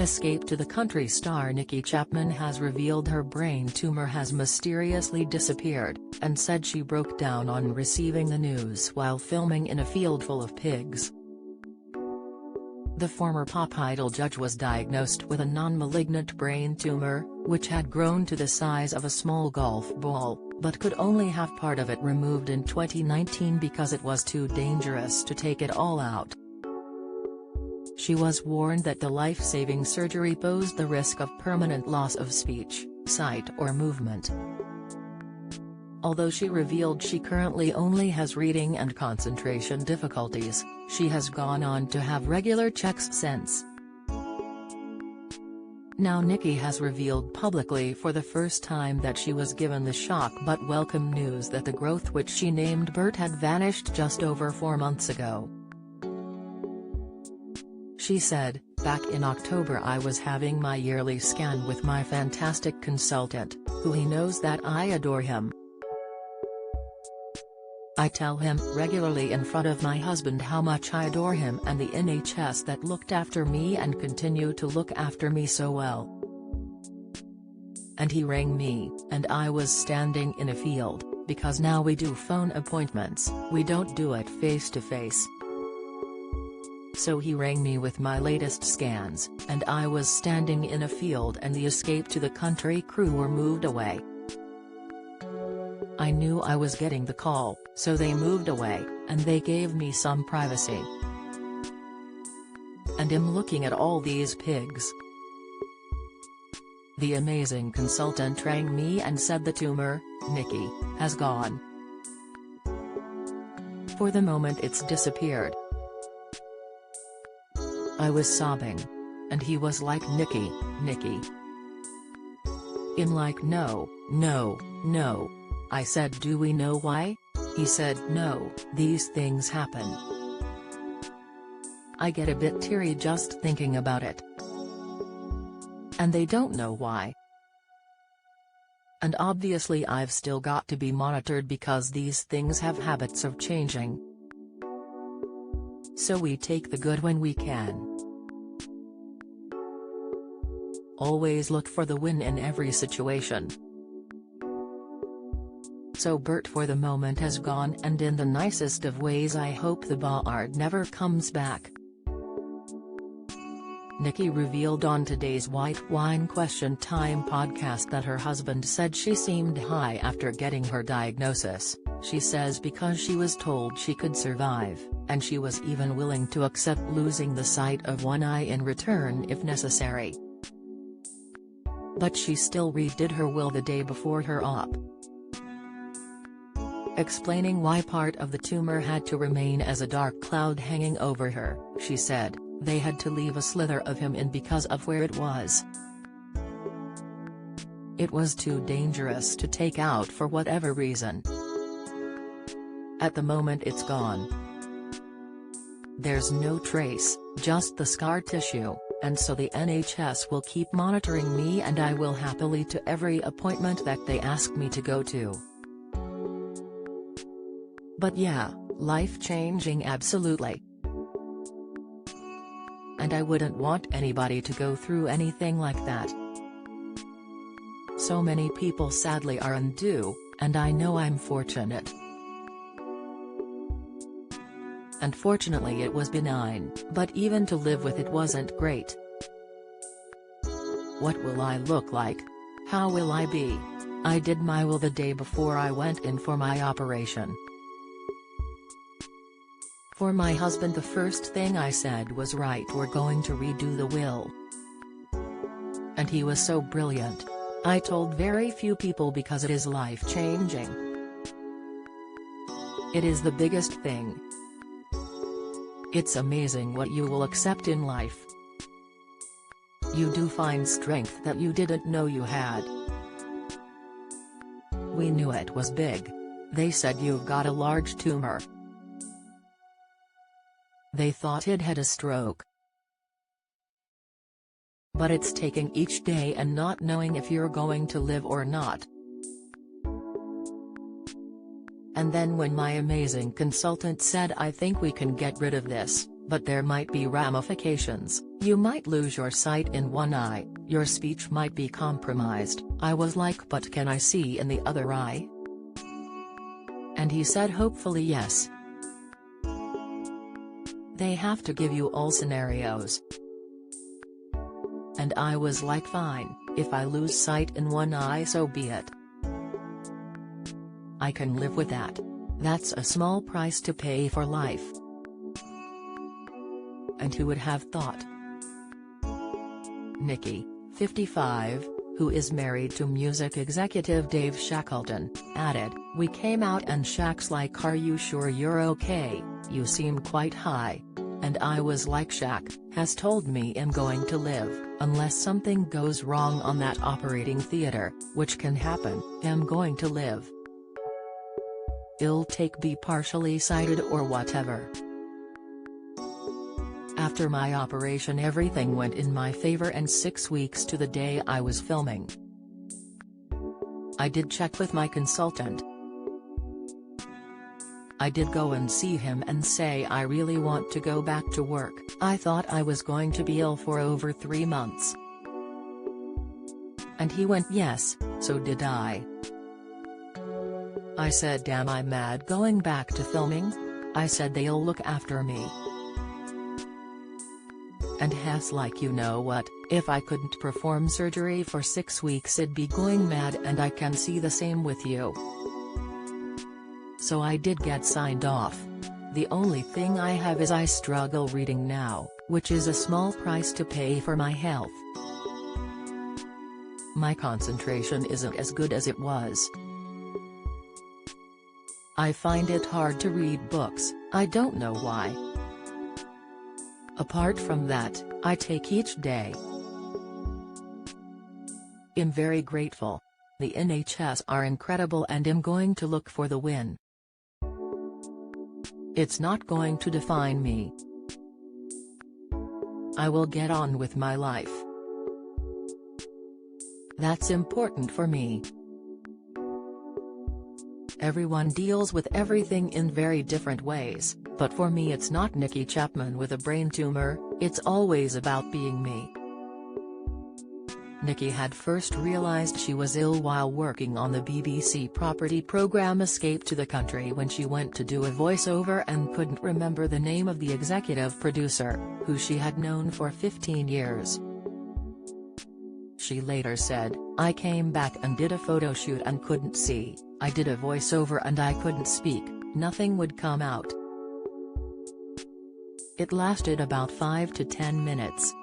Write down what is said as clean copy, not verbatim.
Escape to the Country star Nicki Chapman has revealed her brain tumor has mysteriously disappeared, and said she broke down on receiving the news while filming in a field full of pigs. The former pop idol judge was diagnosed with a non-malignant brain tumor, which had grown to the size of a small golf ball, but could only have part of it removed in 2019 because it was too dangerous to take it all out. She was warned that the life-saving surgery posed the risk of permanent loss of speech, sight or movement. Although she revealed she currently only has reading and concentration difficulties, she has gone on to have regular checks since. Now Nicki has revealed publicly for the first time that she was given the shock but welcome news that the growth which she named Bert had vanished just over 4 months ago. She said, "Back in October I was having my yearly scan with my fantastic consultant, who he knows that I adore him. I tell him regularly in front of my husband how much I adore him and the NHS that looked after me and continue to look after me so well. And he rang me, and I was standing in a field, because now we do phone appointments, we don't do it face to face. So he rang me with my latest scans, and I was standing in a field and the Escape to the Country crew were moved away. I knew I was getting the call, so they moved away, and they gave me some privacy. And I'm looking at all these pigs. The amazing consultant rang me and said the tumor, Nicki, has gone. For the moment it's disappeared." I was sobbing. And he was like, "Nicki, Nicki." I'm like, "No, no, no." I said, "Do we know why?" He said, "No, these things happen." I get a bit teary just thinking about it. And they don't know why. And obviously I've still got to be monitored because these things have habits of changing. So we take the good when we can. Always look for the win in every situation. So Bert for the moment has gone, and in the nicest of ways I hope the bard never comes back. Nicki revealed on today's White Wine Question Time podcast that her husband said she seemed high after getting her diagnosis, she says, because she was told she could survive, and she was even willing to accept losing the sight of one eye in return if necessary. But she still redid her will the day before her op. Explaining why part of the tumor had to remain as a dark cloud hanging over her, she said, "They had to leave a slither of him in because of where it was. It was too dangerous to take out for whatever reason. At the moment it's gone. There's no trace, just the scar tissue, and so the NHS will keep monitoring me and I will happily to every appointment that they ask me to go to. But yeah, life-changing absolutely. And I wouldn't want anybody to go through anything like that. So many people sadly are and do, and I know I'm fortunate. And fortunately it was benign, but even to live with it wasn't great. What will I look like? How will I be? I did my will the day before I went in for my operation. For my husband the first thing I said was, right, we're going to redo the will. And he was so brilliant. I told very few people because it is life-changing. It is the biggest thing. It's amazing what you will accept in life. You do find strength that you didn't know you had. We knew it was big. They said you've got a large tumor. They thought he'd had a stroke. But it's taking each day and not knowing if you're going to live or not. And then when my amazing consultant said, I think we can get rid of this, But there might be ramifications. You might lose your sight in one eye, your speech might be compromised. I was like, but can I see in the other eye? And he said hopefully yes. They have to give you all scenarios. And I was like fine, if I lose sight in one eye so be it. I can live with that. That's a small price to pay for life. And who would have thought? Nicki, 55, who is married to music executive Dave Shackleton, added, "We came out and Shaq's like, are you sure you're okay, you seem quite high. And I was like, Shaq has told me I'm going to live, unless something goes wrong on that operating theater, which can happen, I'm going to live. I'll take be partially sighted or whatever. After my operation everything went in my favor and 6 weeks to the day I was filming. I did check with my consultant. I did go and see him and say I really want to go back to work. I thought I was going to be ill for over 3 months. And he went yes, so did I. I said am I mad going back to filming? I said they'll look after me. And Hess like you know what, if I couldn't perform surgery for 6 weeks I'd be going mad and I can see the same with you. So I did get signed off. The only thing I have is I struggle reading now, which is a small price to pay for my health. My concentration isn't as good as it was. I find it hard to read books, I don't know why. Apart from that, I take each day. I'm very grateful. The NHS are incredible and I'm going to look for the win. It's not going to define me. I will get on with my life. That's important for me. Everyone deals with everything in very different ways, but for me it's not Nicki Chapman with a brain tumor, it's always about being me. Nicki had first realized she was ill while working on the BBC property programme Escape to the Country when she went to do a voiceover and couldn't remember the name of the executive producer, who she had known for 15 years. She later said, I came back and did a photo shoot and couldn't see, I did a voiceover and I couldn't speak, nothing would come out. It lasted about 5 to 10 minutes.